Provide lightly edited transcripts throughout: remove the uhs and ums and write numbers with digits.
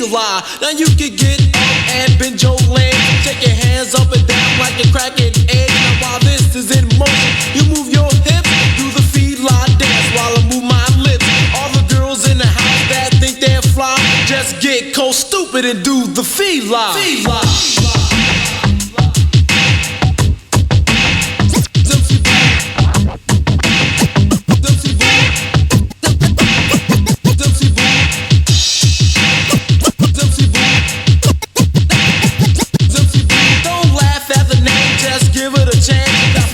Eli. Now you can get up and bend your legs, take your hands up and down like you're cracking eggs. Now while this is in motion, you move your hips, do the feline dance while I move my lips. All the girls in the house that think they're fly, just get cold stupid and do the feline. Give it a chance, you got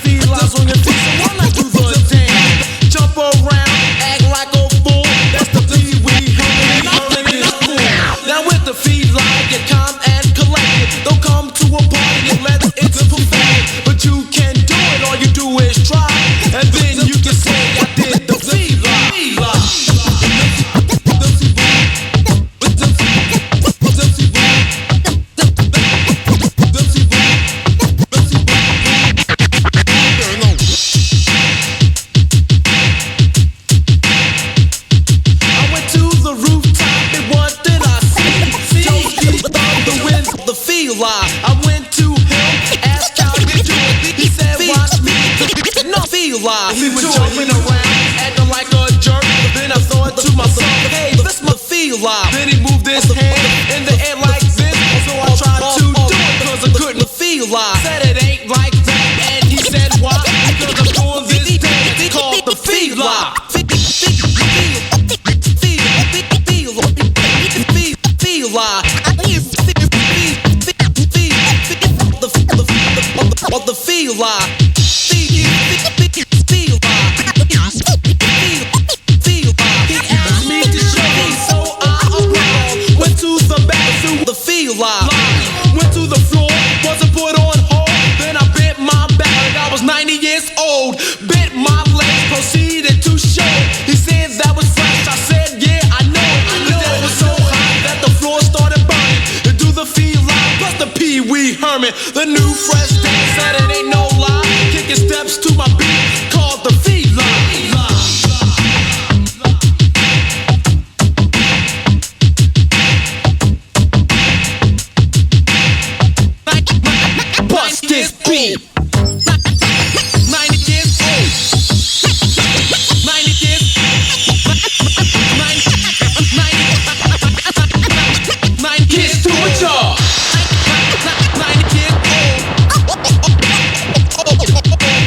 alive. He was jumping around, acting like a jerk. Then I thought to myself, hey, this must feel alive. Then he moved his hand in the air like this, so I tried to do it cause I couldn't feel alive. Said it ain't like that, and he said why? Because I'm doing this dance called the feel alive. Feel alive. Of the feel alive. Feel alive. He asked me to show him, so I arrived. Went to the bathroom, the feel alive. Went to the floor, wasn't put on hold. Then I bent my back, I was 90 years old. Bent my legs, proceeded to show. He said that was fresh, I said yeah, I know. The day was so hot that the floor started burning. To do the feel alive, plus the Pee Wee Herman. The new fresh dance, said it ain't no lie. Kicking steps to my beat, called the feel alive. Bust this beat. 90 years old. 90 years. 90 years to it, y'all. 90 years old.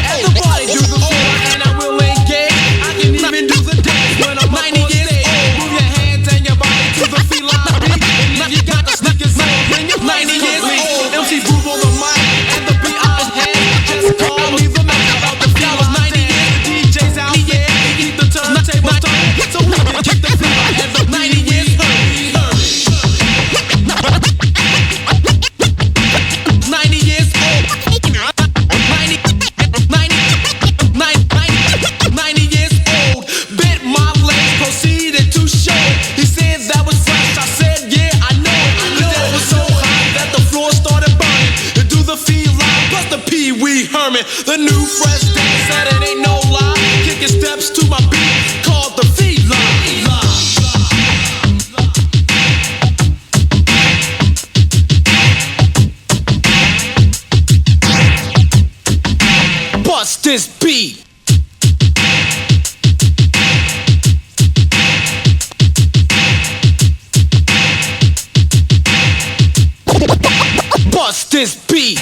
Everybody do the floor and I will engage. I can even do the dance when I'm 90 years old. Move your hands and your body to the feline beat. And if you got the sneakers on, bring your 90 years old. MC Boob on the mic and the beat I had. Just call me the man of the feel. I was 90 years, the DJ's out there. Keep the turntable turning, so we can kick the feel. And the 90 years hurt. 90 years old. 90 years old. Bent my legs, proceeded to show. He said that was fresh, I said yeah, I know. The day was so hot that the floor started burning. To do the feel alive, plus the Pee Wee Herman. The new fresh dance, said it ain't no lie. Kicking steps to my beat, called the feel alive. Bust this beat. Bust this beat.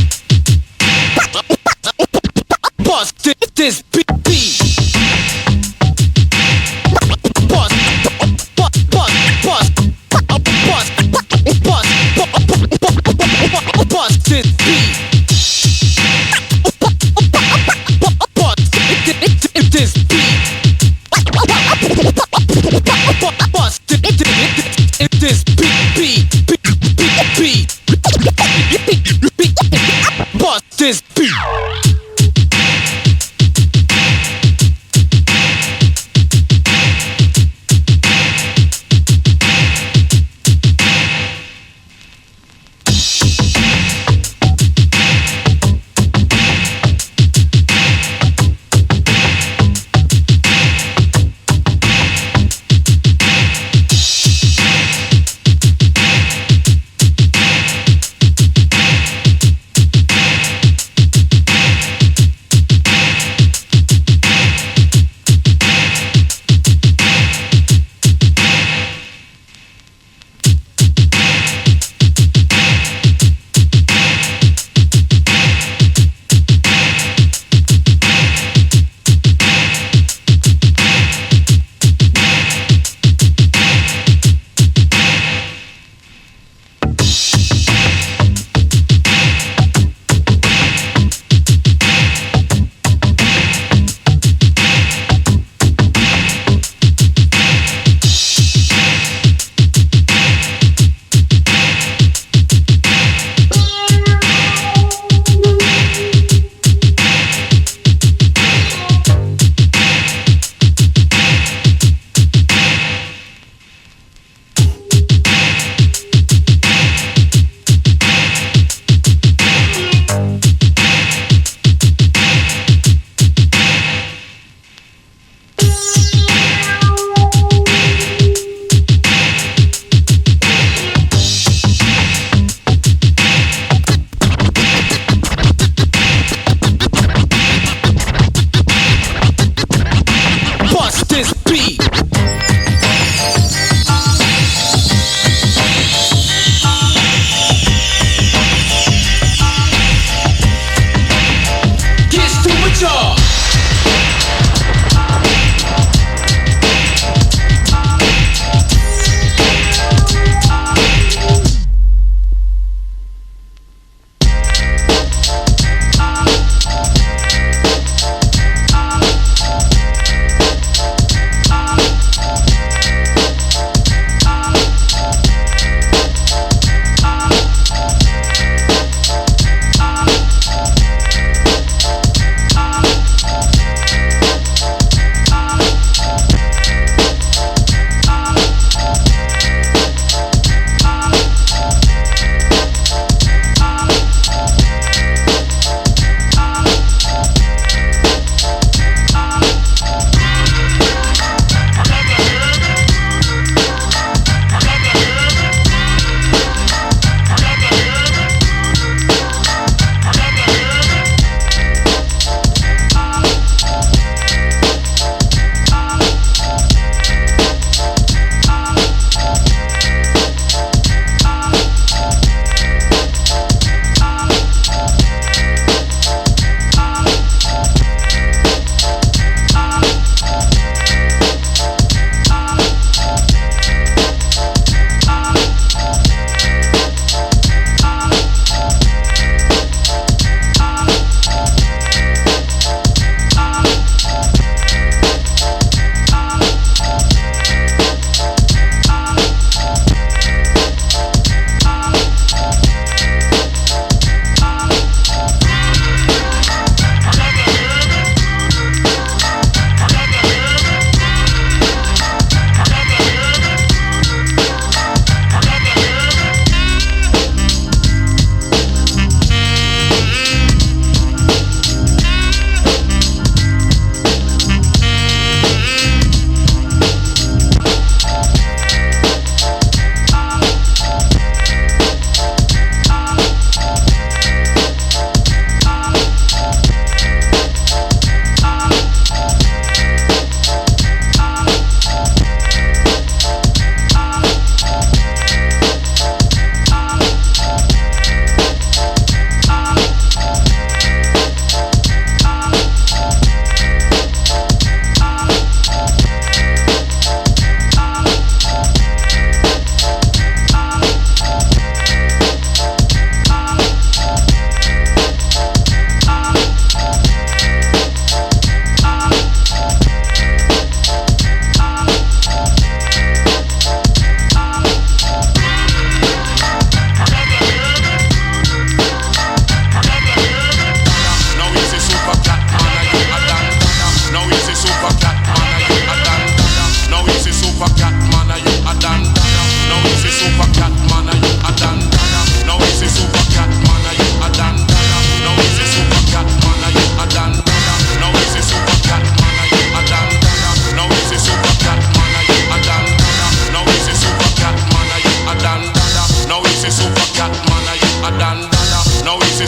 Bust this beat. Bust, bust, bust, bust this beat. This beat. Bust this beat.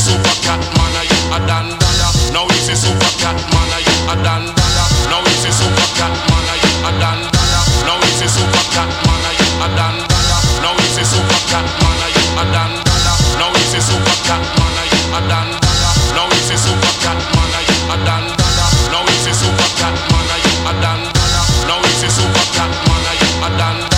super cat man, you a dandada. Now easy super cat man, you a dandada. Now easy super cat man, you a dandada. Now easy super cat man, you a dandada. Now easy super cat man, you a dandada. Now easy super cat man, you a dandada. Now easy super cat man, you a dandada. Now easy super cat man, you a dandada. Now easy super cat man, you a dandada.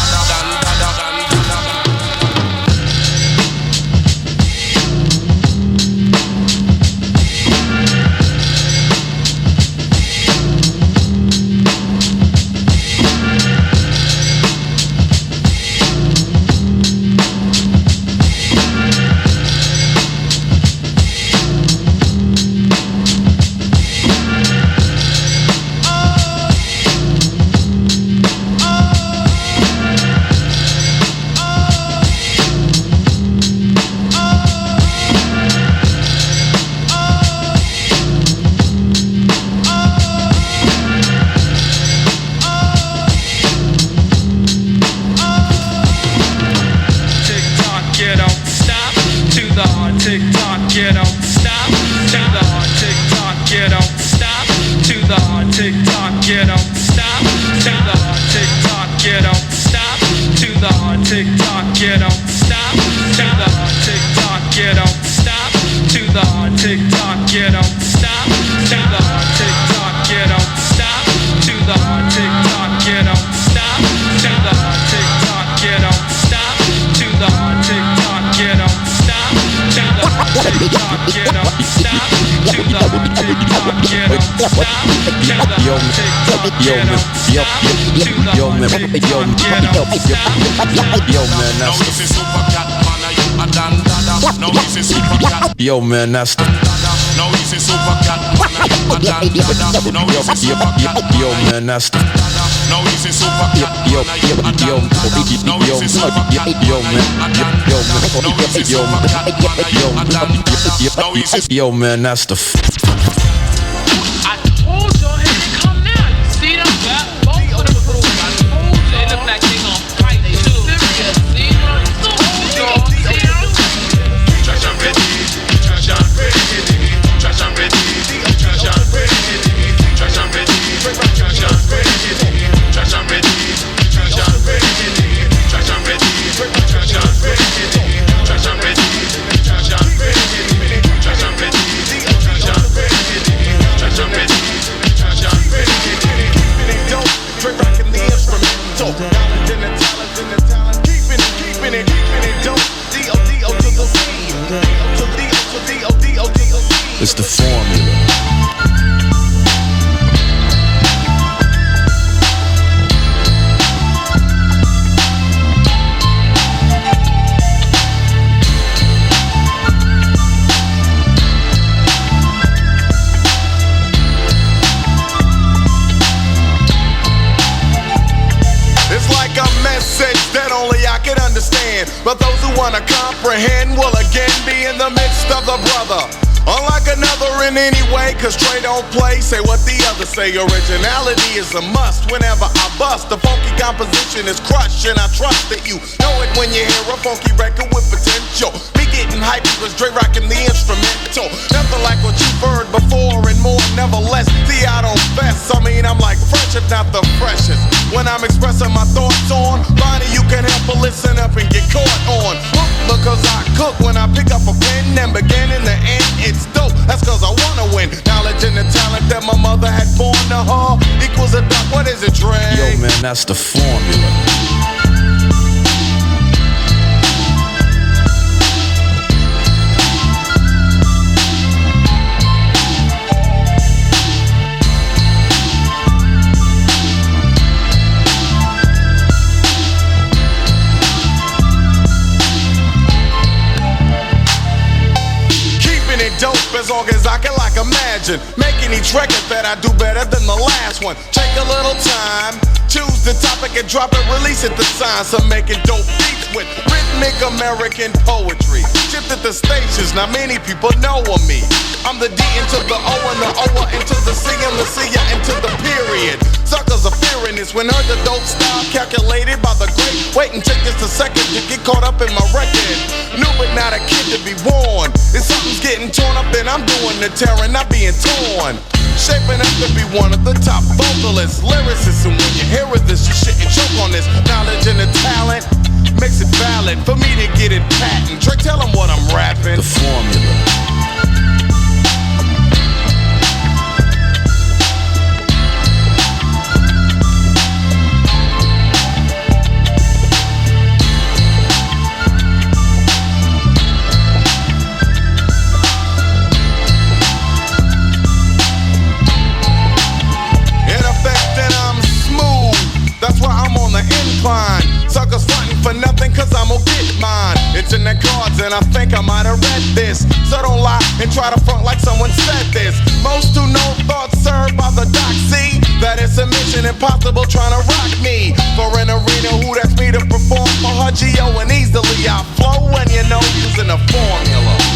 Yo man, that's the no easy super cat man, you a dandada. No easy super cat yo man, that's the no easy super cat man, you a dandada. No easy super cat man, yo man, no easy super cat man, you a dandada. No easy yo man, that's the I told y'all here they come now. You see them? Yeah, both of them fools. I told you. They look like they gon' fight too. Serious. See them? See them? trash and ready, trash and ready, trash and ready, trash and ready, trash and ready, trash and ready, trash and ready, trash and ready, trash and ready, trash and ready, trash and ready, trash and ready, trash and ready, trash and ready, trash and ready, trash and ready. Don't drink rockin' the instrumental, knowledge and the talent, keeping it, don't D-O-D-O to the C. it's the formula. It's like a message that only I can understand, but those who wanna comprehend will again be in the midst of the brother. Unlike another in any way, cause Trey don't play, say what the others say. Originality is a must whenever I bust. The funky composition is crushed, and I trust that you know it when you hear a funky record with potential. Me getting hyped cause Dre rocking the instrumental. Nothing like what you've heard before and more, never less. See, I don't fess, I mean I'm like fresh if not the freshest. When I'm expressing my thoughts on Bonnie, you can help but listen up and get caught on. Because I cook when I pick up a pen and begin in the end. It's dope, that's cause I wanna win. Knowledge and the talent that my mother had born to her equals a duck. What is it, Dre? Yo man, that's the formula. Dope as long as I can like imagine making each record that I do better than the last one. Take a little time, choose the topic and drop it, release it the signs of making dope beats with rhythmic American poetry. Shifted the stations, now many people know of me. I'm the D into the O and the O into the C and the C into the period. Suckers are fearing this when heard the dope style calculated by the great. Wait and take just a second to get caught up in my record. New but not a kid to be warned. If something's getting torn up, then I'm doing the tearing, not being torn. Shaping up to be one of the top vocalists, lyricists, and when you hear this, you shouldn't choke on this. Knowledge and the talent makes it valid for me to get it patent. Trey, tell them what I'm rapping. The formula. Suckers frontin' for nothing cause I'm gonna get mine. It's in the cards and I think I might have read this. So don't lie and try to front like someone said this. Most do no thoughts served by the doc. See that it's a mission impossible trying to rock me. For an arena who that's me to perform for her Geo and easily I flow when you know using a formula.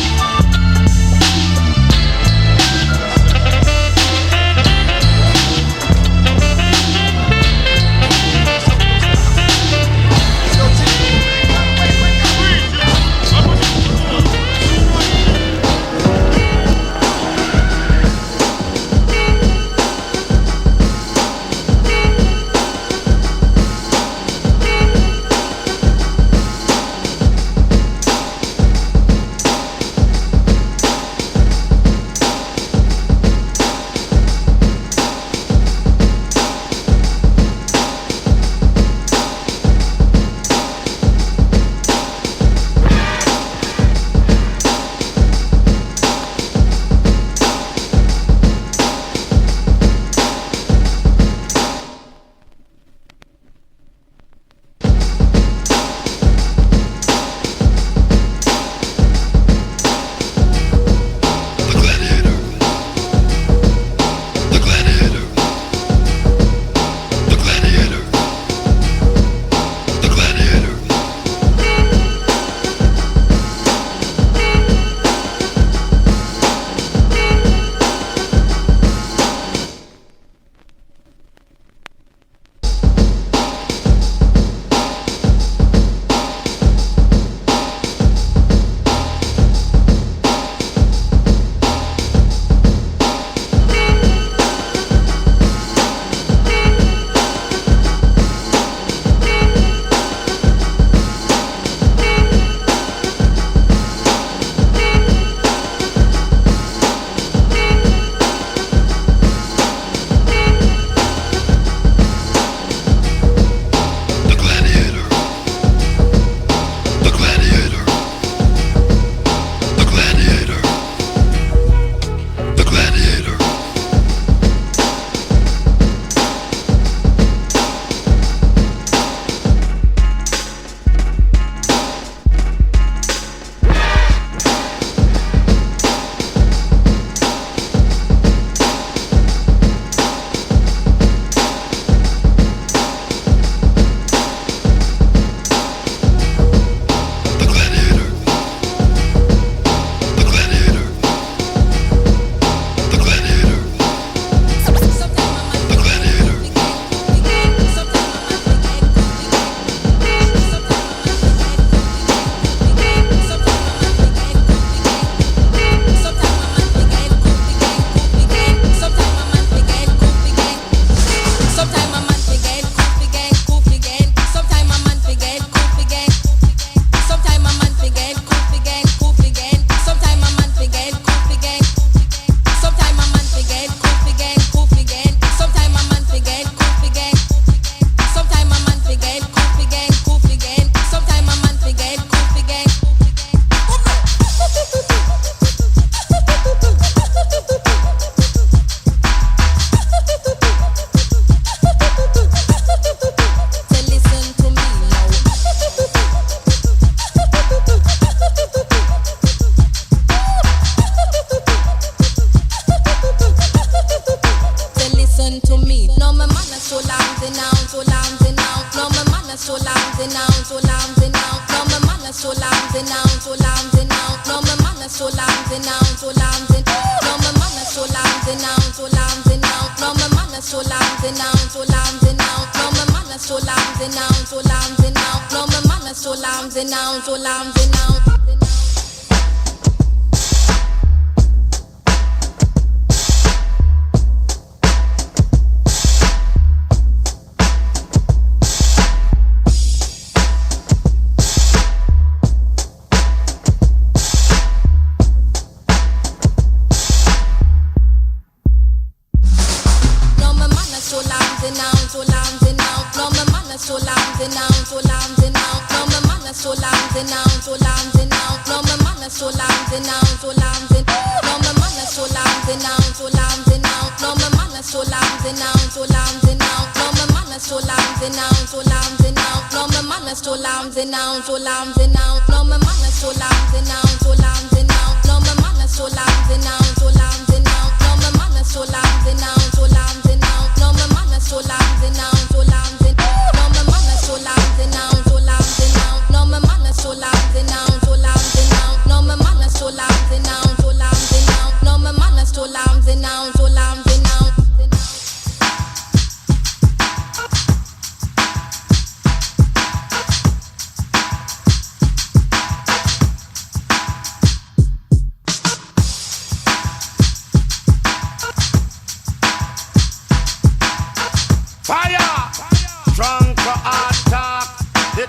so long,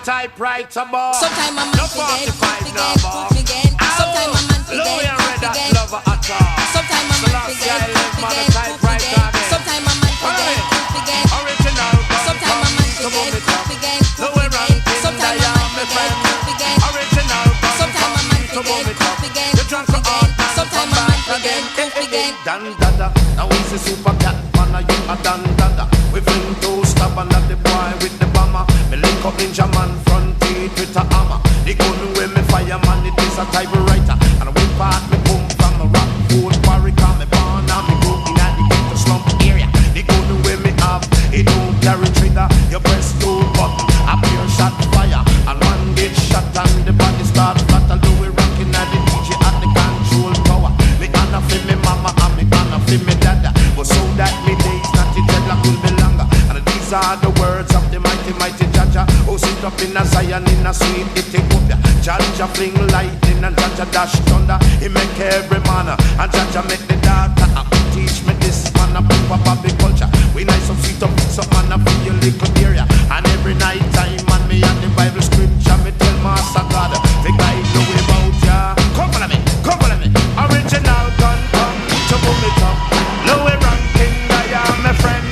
Typewriter bar. Sometimes I'm no man 45 forget, no more. forget. Sometimes I'm man Louis and Red Hot forget. lover at all. Sometimes I'm man forget, forget. Sometimes I'm man forget. Original gun. Sometimes I'm man forget. Louis ranking. Sometimes I'm man forget. Original gun. Sometimes I'm man forget. The drunk are hot man. Sometimes I'm man forget. Dan dada. Now we see super cat man. You a dan dada. We fling two stab and the boy with the bomber. Me link up ninja man front teeth with a hammer. The gun with me fireman, it is a typewriter. And we part me boom from the rock food quarry. Call me born and me groove in the ghetto slump area. The gun with me have, it don't carry trigger. You press two button, a pure shot fire. And one get shot and the body start flat. And do we rocking at the DJ at the control tower. Me honor for me mama and me honor for me dada. But so that me days not the dreadlock will be longer. And these are the words of the mighty Jaja, who sit up in a Zion in a sweet Ethiopia. Jaja fling lightning and Jaja dash thunder. He make every man and Jaja make the data. Teach me this man a proper Bobby culture. We nice up sweet up fix up man a feel little area. And every night time man me and the Bible scripture me tell Master God the guide the way about ya. Come follow me, come follow me. Original gun come to boom it up. Louis ranking I am my friend.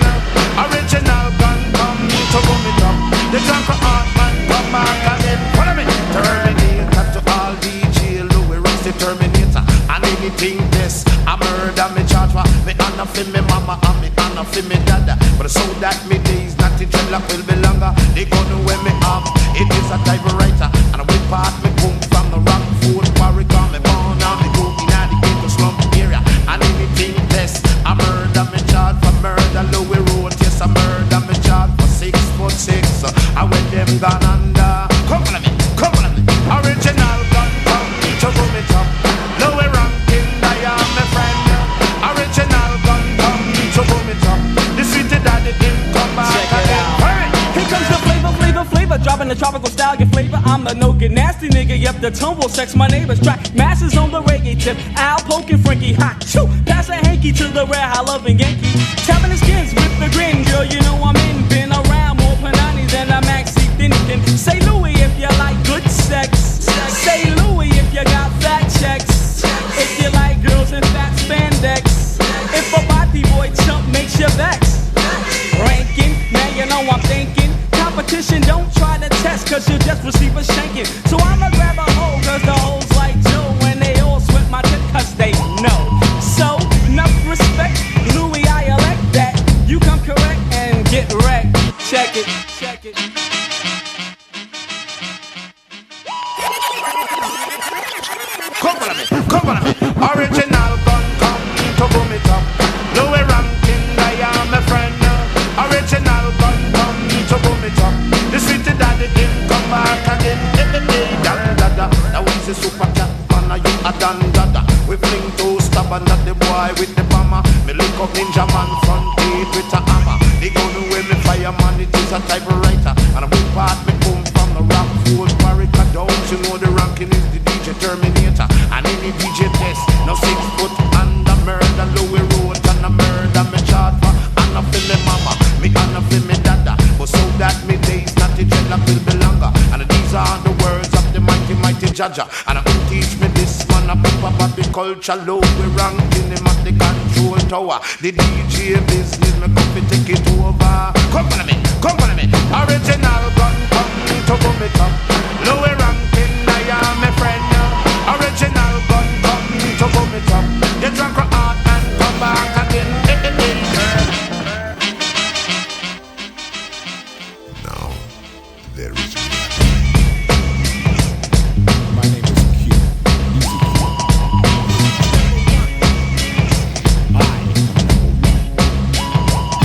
Original gun come to boom it up. The drunk art man come back again. Follow me. Terminator to all DJ Louis Ross the Terminator. And anything this I murder me charge for. Me honor for me mama and me honor for me dada. But so that me days not in dreadlock will be longer. They gonna wear me up. It is a typewriter. And we part me boom from the rock food quarry. Call me born and me go in the ghetto slump area. And anything this I murder me charge for murder Louis Road. Yes I murder me charge for 6'6". I went them gone under. Come on me, come on me. Original gun come to boom it up. Louis ranking, I am my friend. Original gun come to boom it up. The sweet daddy didn't come back again. Here comes the flavor, dropping the tropical style, get flavor. I'm the no get nasty nigga, yep, the tumble sex, my neighbors track. Masses on the reggae tip, Al poking Frankie hot. Shoo, pass a hanky to the rare, high loving Yankee. Tapping his skins with the grin, girl, you know I'm in. Been around more panani than a maxi thin. Say Louis if you like good sex. Say Louis if you got fat checks. If you like girls in fat spandex. If a body boy chump makes you vex. Ranking, now you know I'm thinking. Competition, don't try to test, cause you'll just receive a shanking. So I'ma grab a hoe, cause the hoes like Joe. And they all sweat my tip, cause they know. So, enough respect, Louis, I elect that. You come correct and get wrecked. Check it, check it. Come on me. Original gun come to boom it up. Louis ranking, I am my friend. Original gun come to boom it up. The sweet daddy didn't come back again. Dan dada, now he's a super cat man. You a dan dada. We fling two stab and the boy with the bomber. Me look up ninja man front teeth with a hammer. The gun with me fireman, it is a typewriter. And a big part me come from the rock force barrack down. You know the ranking is the DJ Terminator. And any DJ test, no 6 foot under murder. Louis Road and a murder me chart for. And a feel me mama, me and a feel me dada. But so that me days not the dreadlock will be longer. And these are the words of the mighty, mighty Jaja. And I will teach me this man a pop about the culture low. We ranking him at the control tower. The DJ business, me come to take it over. Come on me, original gun come to boom it up. Lower ranking, I am a friend. Original gun come to boom it up. You drunk your heart and come back again. Now, there is My name is Q. Easy Q. I am number one.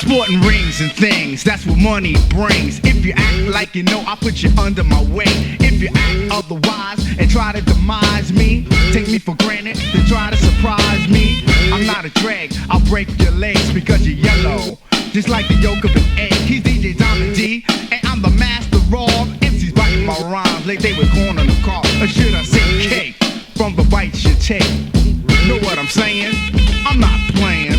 Sporting rings and things, that's what money brings. If you act like you know, I'll put you under my wing. If you act otherwise and try to demise me, take me for granted, then try to surprise me. I'm not a drag, I'll break your legs because you're yellow, just like the yolk of an egg. He's DJ Diamond D, and I'm the master of MCs biting my rhymes like they were corn on the car. Or should I say cake from the bites you take? Know what I'm saying? I'm not playing.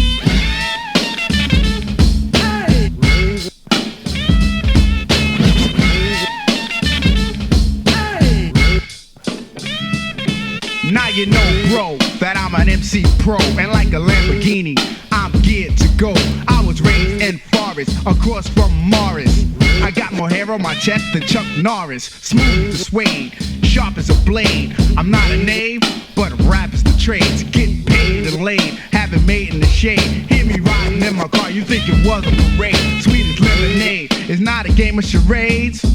Now you know, bro, that I'm an MC pro, and like a Lamborghini, I'm geared to go. I was raised in forest, across from Morris. I got more hair on my chest than Chuck Norris. Smooth as suede, sharp as a blade. I'm not a knave, but rap is the trade. To get paid and laid, have it made in the shade. Hear me riding in my car, you think it was a parade. Sweet as lemonade, it's not a game of charades.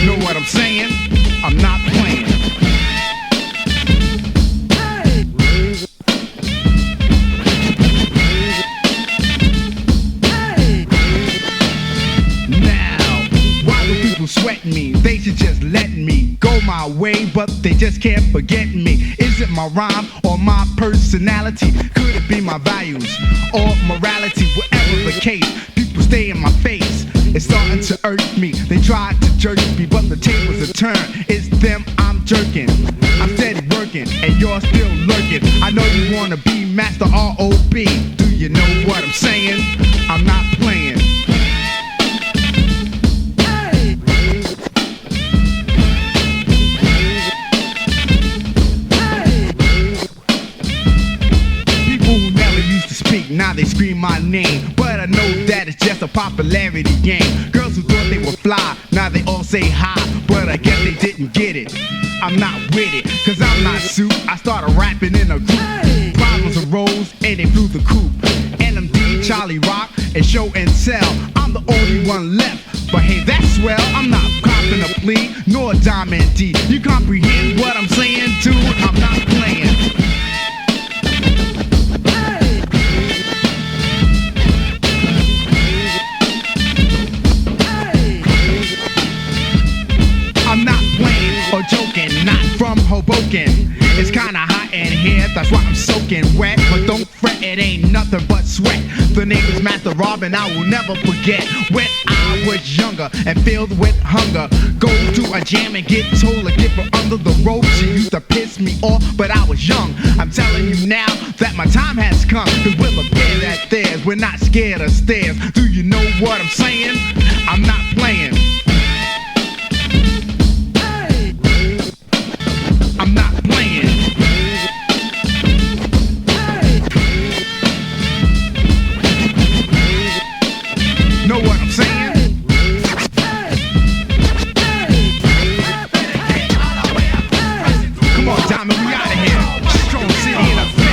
Know what I'm saying? I'm not playing. Sweat me, they should just let me go my way, but they just can't forget me. Is it my rhyme or my personality? Could it be my values or morality? Whatever the case, people stay in my face. It's starting to irk me. They tried to jerk me, but the tables are turned. It's them I'm jerking. I'm steady working, and you're still lurking. I know you wanna be Master R.O.B. Do you know what I'm saying? I'm not playing. they scream my name, but I know that it's just a popularity game. Girls who thought they were fly, now they all say hi, but I guess they didn't get it. I'm not with it, cause I'm not suit. I started rapping in a group. Problems arose and they flew the coop. NMD, Charlie Rock, and Show and Tell. I'm the only one left. But hey, that's swell, I'm not copping a plea, nor a Diamond D. You comprehend what I'm saying, dude? I'm not playing. I'm not playing or joking, not from Hoboken. It's kinda hot in here, that's why I'm soaking wet. But don't fret, it ain't nothing but sweat. The name is Master Robin, I will never forget. When I was younger and filled with hunger, go to a jam and get told to get from under the rope. She used to piss me off, but I was young. I'm telling you now that my time has come. Cause we're the bear that dares, we're not scared of stairs. Do you know what I'm saying? I'm not playing. I'm not playing. Know what I'm saying? Come on, Diamond, we out of here. Strong city in effect.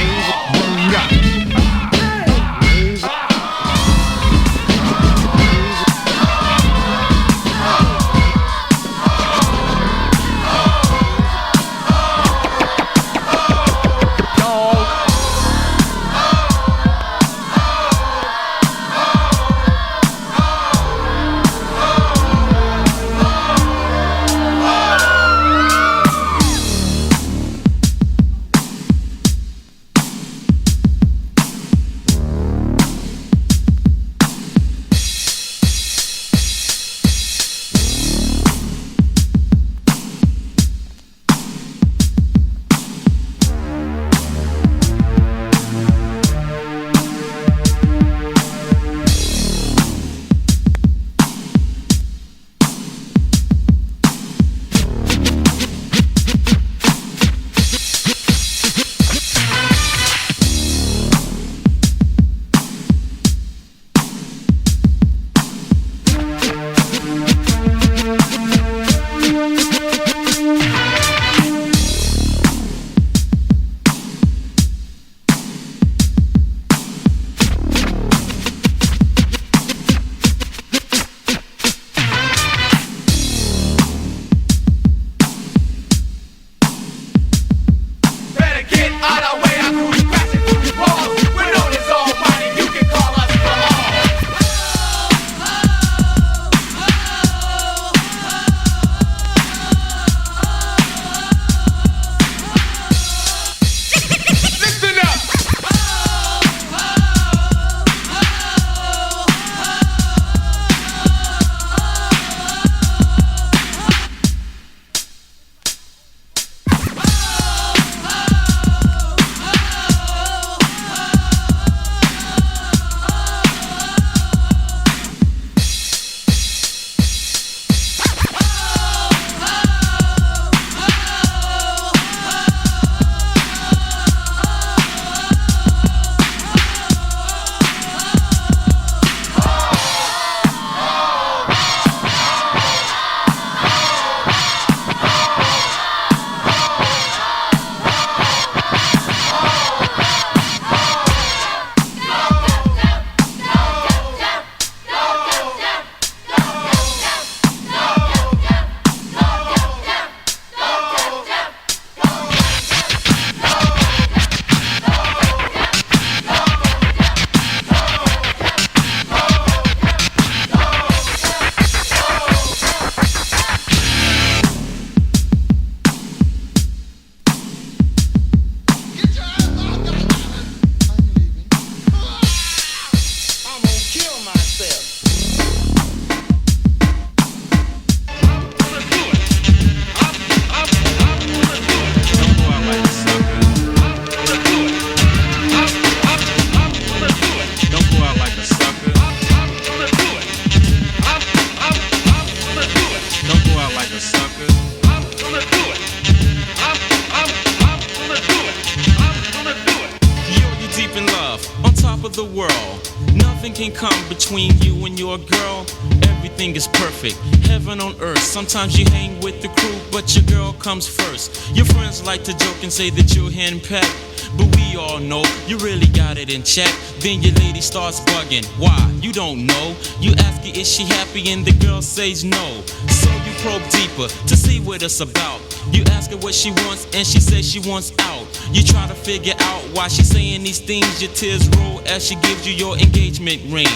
Word up. On top top of the world. Nothing can come between you and your girl. Everything is perfect, heaven on earth. Sometimes you hang with the crew, but your girl comes first. Your friends like to joke and say that you're henpecked, but we all know you really got it in check. Then your lady starts bugging. Why? You don't know. You ask her, is she happy? And the girl says no. So you probe deeper to see what it's about. You ask her what she wants, and she says she wants out. You try to figure out why she's saying these things. Your tears roll as she gives you your engagement ring.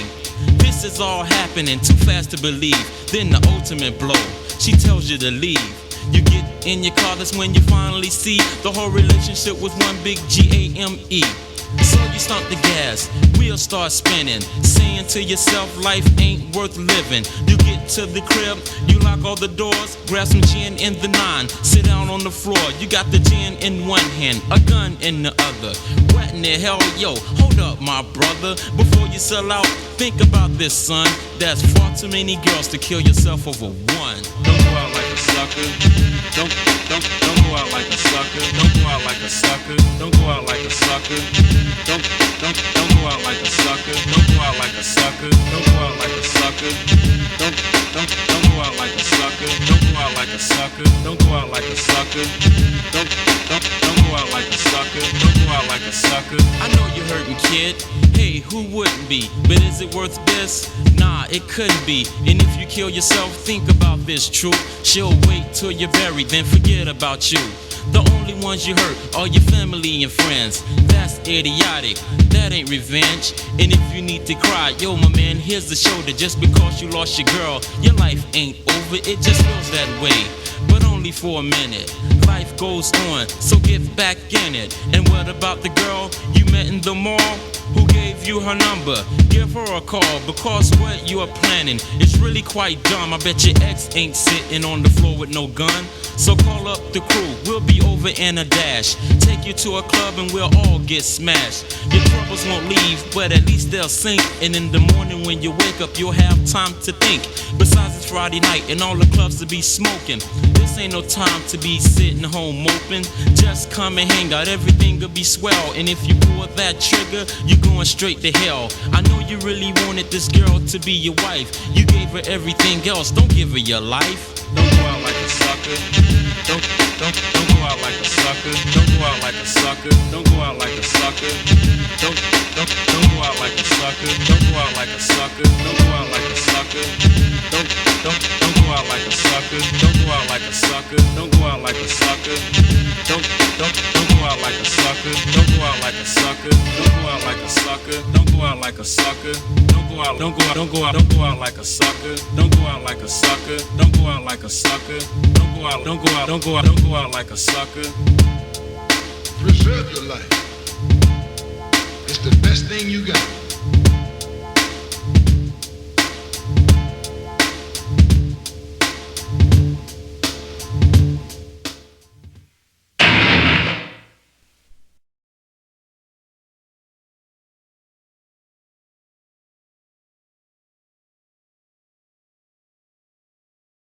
This is all happening too fast to believe. Then the ultimate blow, she tells you to leave. You get in your car, that's when you finally see the whole relationship was one big GAME. So you stomp the gas, wheels start spinning, saying to yourself, life ain't worth living. You get to the crib, you lock all the doors, grab some gin in the 9, sit down on the floor. You got the gin in one hand, a gun in the other. What in the hell, yo, hold up my brother. Before you sell out, think about this, son. There's far too many girls to kill yourself over one. Don't go out like a sucker. Don't go out like a sucker. Don't go out like a sucker. Don't go out like a sucker. Don't go out like a sucker. Don't go out like a sucker. Don't go out like a sucker. Don't go out like a sucker. Don't go out like a sucker. Don't go out like a sucker. Don't go out like a sucker. Don't go out like a sucker. I know you're hurting, kid. Hey, who wouldn't be? But is it worth this? Nah, it couldn't be. And if you kill yourself, think about this truth. She'll wait till you're buried, then forget about you. The only ones you hurt are your family and friends. That's idiotic, that ain't revenge. And if you need to cry, yo my man, here's the shoulder. Just because you lost your girl, your life ain't over, it just feels that way. But only for a minute, life goes on, so get back in it. And what about the girl you met in the mall? Who gave you her number? Give her a call, because what you are planning is really quite dumb. I bet your ex ain't sitting on the floor with no gun. So call up the crew, we'll be over in a dash. Take you to a club and we'll all get smashed. Your troubles won't leave, but at least they'll sink. And in the morning when you wake up, you'll have time to think. Besides, it's Friday night and all the clubs to be smoking. This ain't no time to be sitting home moping. Just come and hang out, everything will be swell. And if you pull that trigger, you're going straight to hell. I know you really wanted this girl to be your wife. You gave her everything else, don't give her your life. Don't go out like a sucker. Don't go out like a sucker. Don't go out like a sucker. Don't go out like a sucker. Don't go out like a sucker. Don't go out like a sucker. Don't go out like a sucker. Don't go out like a sucker. Don't go out like a sucker. Don't go out like a sucker. Don't go out like a sucker. Don't go out like a sucker. Don't go out like a sucker. Don't go out like a sucker. Don't go out like a sucker. Don't go out like a sucker. Don't go out like a sucker. Don't go out like a sucker. Preserve your life. It's the best thing you got.